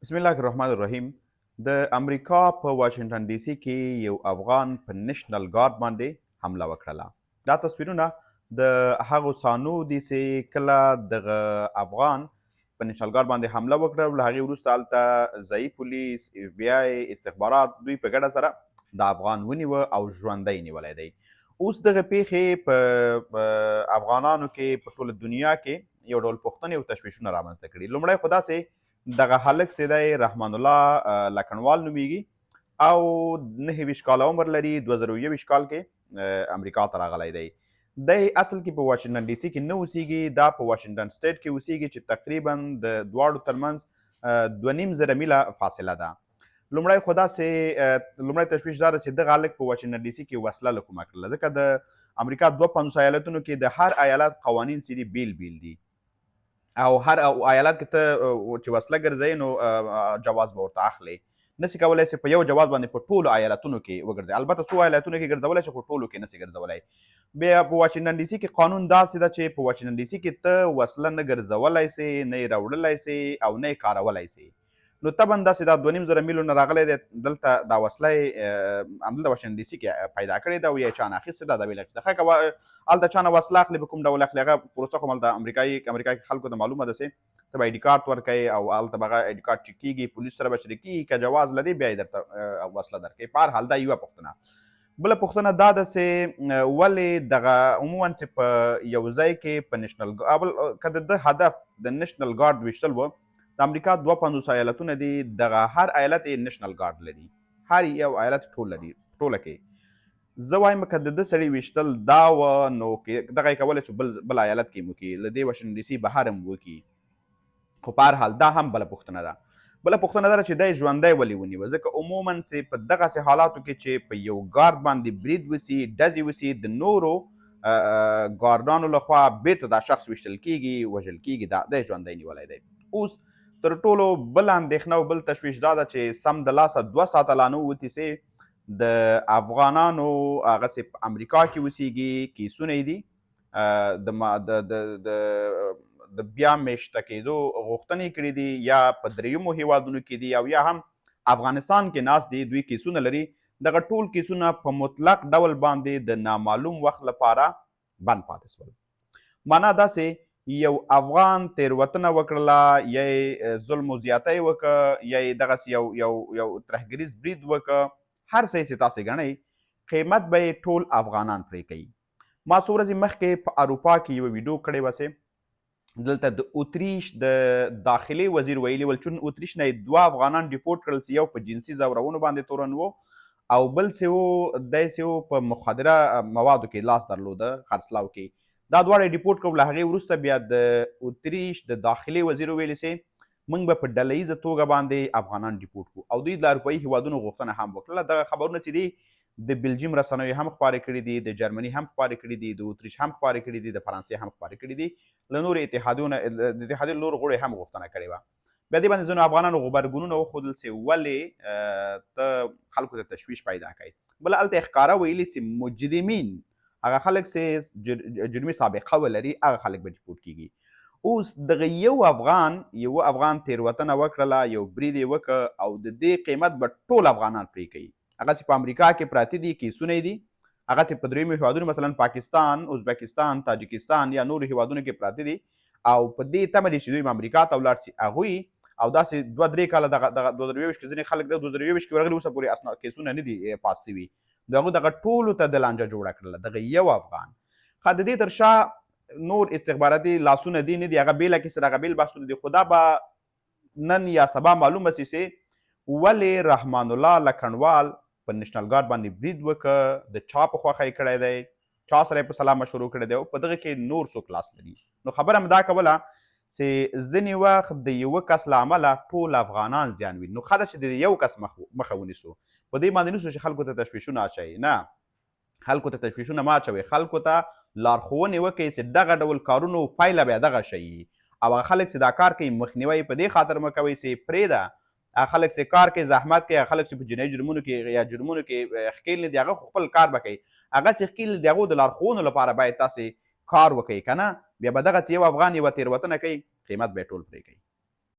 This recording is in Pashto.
بسم الله الرحمن الرحیم. د امریکا په واشنگټن ډي سي کې یو افغان په نېشنل ګارد باندې حمله وکړله. دا تصویرونه د هغو ثانو دي چې کله دغه افغان په نېشنل ګارد باندې حمله وکړه. له هغې وروسته هلته ځایي پولیس، اف بی آی، استخبارات دوی په ګډه سره د افغان ونیوه او ژوندی نیولی دی. اوس دغه پیښې په افغانانو کې په ټوله دنیا کې یو ډول پوښتنې او تشویشونه رامنځته کړي. لومړی خو داسې دغه هلک چې دی رحمان الله لکنوال نومیږي او 29 کاله عمر لري. 2021 کال کې امریکا ته راغلی دی. دی اصل کې په واشنګټن ډي سي کې نه اوسیږي، دا په واشنګټن سټیټ کې اوسیږي چې تقریبا د دواړو ترمنځ 2.5 میله فاصله ده. لومړی خو داسې لومړی تشویش دا ده چې دغه هلک په واشنګټن ډي سي کې وسله له کومه کړله، ځکه د امریکا 52 ایالتونو کې د هر ایالت قوانین چې دي بیل بیل دي او هر ایالت کې ته چې وسله ګرځوي نو جواز به ورته اخلي. نسي کولی چې په یو جواز باندې په ټولو ایالتونو کې وګرځي. البته څو ایالتونو کې ګرځولی شي خو ټولو کې نسي ګرځولی. بیا په واشنګټن ډي سي کې قانون داسې ده چې په واشنګټن ډي سي کې ته وسله نه ګرځولی سي، نه یې راوړلی سي او نه یې کارولی سي. نو طبعا داسې دا 2.5 میلو نه راغلی دی، دلته دا وسله یې همدلته واشنګټن ډي سي کې پیدا کړې ده او یا یې چا نه اخیستې ده. دا ویل اخیسته ښه که هلته چا نه وسله اخلي په کوم ډول اخلي، هغه پروسه خو هملته امریکا کې خلکو ته معلومه ده چې ته به آی ډي کارت ورکوي او هلته به هغه آی ډي کارت چک کېږي، پولیس سره به شریک کېږي، که جواز لري بیا یې درته وسله درکوي. په هر حال دا یوه پوښتنه. بله پوښتنه دا ده چې ولې دغه عموما چې په یو ځای کې په نېشنل که د ده هدف د نېشنل ګارد ویشتل و، د امریکا 52 ایالتونه دي، دغه هر ایالت یې نېشنل ګارد لري، هر یو ایالت ټول لري ټوله کې. زه وایم که د ده سړي ویشتل دا وه نو دغه یې کولی شو بل ایالت کې هم وکړي، له دې واشنګټن ډي سي بهر هم وکړي. خو په هر حال دا هم بله پوښتنه ده. بله پوښتنه دا ده چې دی ژوندی ولې ونیوه، ځکه عموما چې په دغسې حالاتو کې چې په یو ګارد باندې برید وسي، ډزې وسي، د نورو ګاردانو لخوا بیرته دا شخص ویشتل کېږي، وژل کېږي، دا دی ژوندی نیولی دی. اوس تر ټولو بل اندېښنه او بل تشویش دا ده چې سم د لاسه 2 ساعته لا نه ووتي چې د افغانانو هغسې په امریکا کې اوسیږي کیسونه یې دي د بیا میشته کېدو غوښتنې کړي دي، یا په دریمو هیوادونو کې دي او یا هم افغانستان کې ناست دي، دوی کیسونه لري. دغه ټول کیسونه په مطلق ډول باندې د نامعلوم وخت لپاره بند پاتې سول. معنا داسې یو افغان تیروتنه وکړله، یا یې ظلم و زیاتی وکړه، یا یې دغسې یو ترهګریز برید وکړه، هر څه چې تاسې ګڼئ، قیمت به یې ټول افغانان پرې کوي. ما څو ورځې مخکې په اروپا کې یوه ویډیو کړې وه، دلته د اتریش د داخلي وزیر ویلي ول چون اتریش نه یې 2 افغانان ډیپورټ کړل چې یو په جنسي ځورونو باندې تورن و او بل چې و دی چې و په مخدره موادو کې لاس درلوده، خرڅلاو کې. دا دواړه یې ډیپورټ کړو. له هغې وروسته بیا د اتریش د داخلي وزیر وویلې چې موږ به په ډله ییزه توګه باندې افغانان ډیپورټ کړو او دوی د اروپایي هیوادونو غوښتنه هم وکړله. دغه خبرونه چې دي د بلجیم رسنیو هم خپاره کړي دي، د جرمني هم خپاره کړي دي، د اتریش هم خپاره کړي دي، د فرانسې هم خپاره کړي دي. له نورو اتحادیو له نورو غړو هم غوښتنه کړې وه. بیا دې باندې ځینو افغانانو غبرګونونه وښودل چې ولې ته خلکو ته تشویش پیدا کوي. بله هلته یې ښکاره ویلي چې مجرمین، هغه خلک چې جرمي سابقه ولري، هغه خلک به ډیپورټ کېږي. اوس دغه یو افغان تیروتنه وکړله، یو برید یې وکړه او د دې قیمت به ټول افغانان پرې کوي. هغه چې په امریکا کې پراته دي کیسونه یې دي، هغه چې په دریمو هیوادونو مثلا پاکستان، ازبکستان، تاجکستان یا نورو هیوادونو کې پراته دي او په دې تمه دي چې دوی امریکا ته ولاړ شي. هغوی او داسې 2-3 کاله دغه 2023 کې ځینې خلک د 2023 کې ورغلي، اوسه پورې کیسونه نه دي پاس شوي. د هغوی دغه ټولو ته د لانجه جوړه کړله، دغه یو افغان. ښه د دې تر شا نور استخباراتي لاسونه دي نه دي، هغه بېله کیسه ده، هغه بېل بحثونه دي. خو دا به نن یا سبا معلومه شي چې ولې رحمان الله لکنوال په نېشنل ګارد باندې برید وکړه، د چا په خوښه یې کړی دی، چا سره یې په سلا مشورو کړی دی او په دغه کې نور څوک لاس لري. نو خبره مې دا کوله چې ځینې وخت د یوه کس له امله ټول افغانان زیان ویني. نو ښه ده چې د یو کس مخه ونیسو، په دې باندې نیسو چې خلکو ته تشویشونه اچوي. نه، خلکو ته تشویشونه مه اچوئ، خلکو ته لارښوونې وکړئ چې دغه ډول کارونو پایله بیا دغه شی او هغه خلک چې دا کار کوي مخنیوی په دې خاطر مه کوئ چې پرېږده. هغه خلک چې کار کوي، زحمت کوي، هغه خلک چې په جنایي جرمونو کې یا جرمونو کې ښکیل نه دي، هغه خو خپل کار به کوي. هغه چې ښکیل دي، هغو د لارښوونو لپاره باید تاسې کار وکړئ، که نه بیا به دغه چې یو افغان یوه تېروتنه کوي، قیمت به یې ټول پرې کوي.